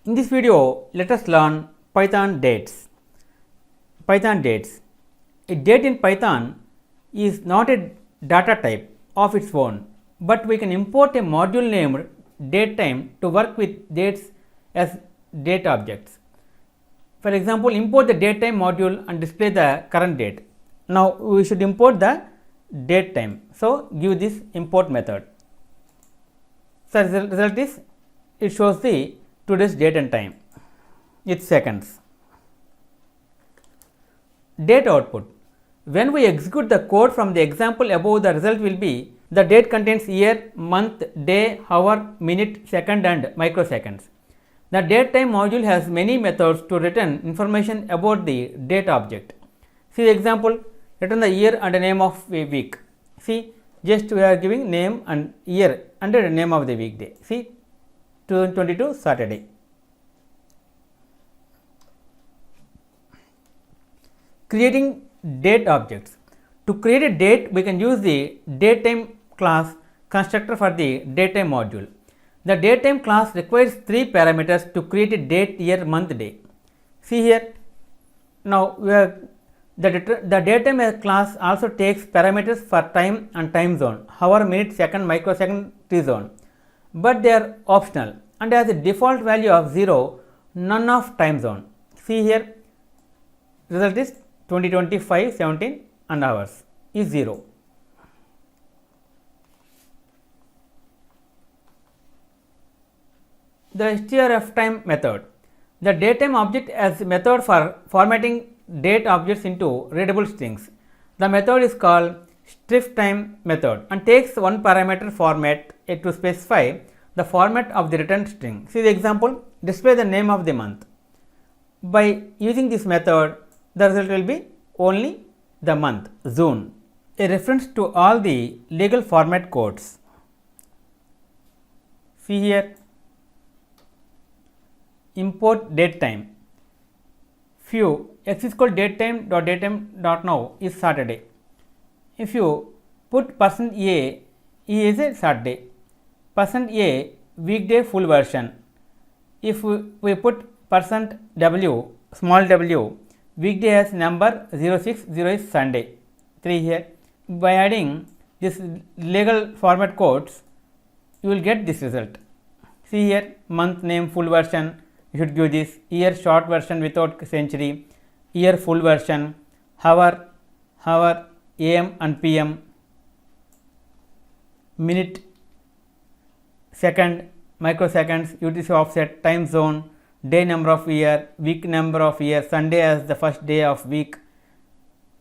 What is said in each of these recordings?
In this video, let us learn Python dates. Python dates. A date in Python is not a data type of its own, but we can import a module named datetime to work with dates as date objects. For example, import the datetime module and display the current date. Now, we should import the datetime. So, give this import method. So, result is it shows the today's date and time with seconds. Date output. When we execute the code from the example above, the result will be the date contains year, month, day, hour, minute, second and microseconds. The datetime module has many methods to return information about the date object. See the example, return the year and the name of a week. See, just we are giving name and year and the name of the weekday. See, 2022 Saturday. Creating date objects. To create a date, we can use the datetime class constructor for the datetime module. The datetime class requires 3 parameters to create a date, year, month, day. See here, now we are the datetime class also takes parameters for time and time zone, hour, minute, second, microsecond, t-zone, but they are optional and has a default value of 0, none of time zone. See here, result is 2025 17 and hours is 0. The strftime method. The datetime object as a method for formatting date objects into readable strings. The method is called strftime method and takes one parameter format to specify the format of the returned string. See the example, display the name of the month. By using this method, the result will be only the month, June, a reference to all the legal format codes. See here, import datetime. Few x is equal datetime.datetime.now is Saturday. If you put %a, E is a Saturday, %a weekday full version. If we put %w, small w, weekday has number 060 is Sunday, 3 here. By adding this legal format codes, you will get this result. See here, month name full version, you should give this, year short version without century, year full version, hour, AM and PM, minute, second, microseconds, UTC offset, time zone, day number of year, week number of year, Sunday as the first day of week,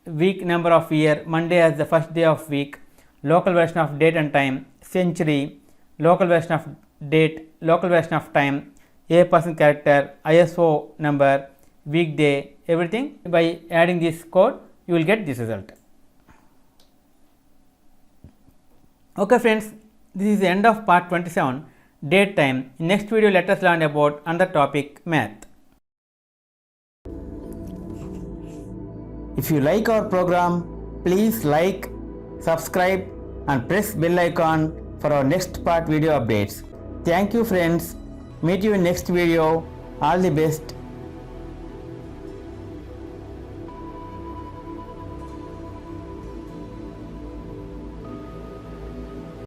week number of year, Monday as the first day of week, local version of date and time, century, local version of date, local version of time, a% character, ISO number, weekday, everything. By adding this code, you will get this result. Okay friends, this is the end of part 27, date time. In next video, let us learn about another topic, math. If you like our program, please like, subscribe and press bell icon for our next part video updates. Thank you friends. Meet you in next video. All the best.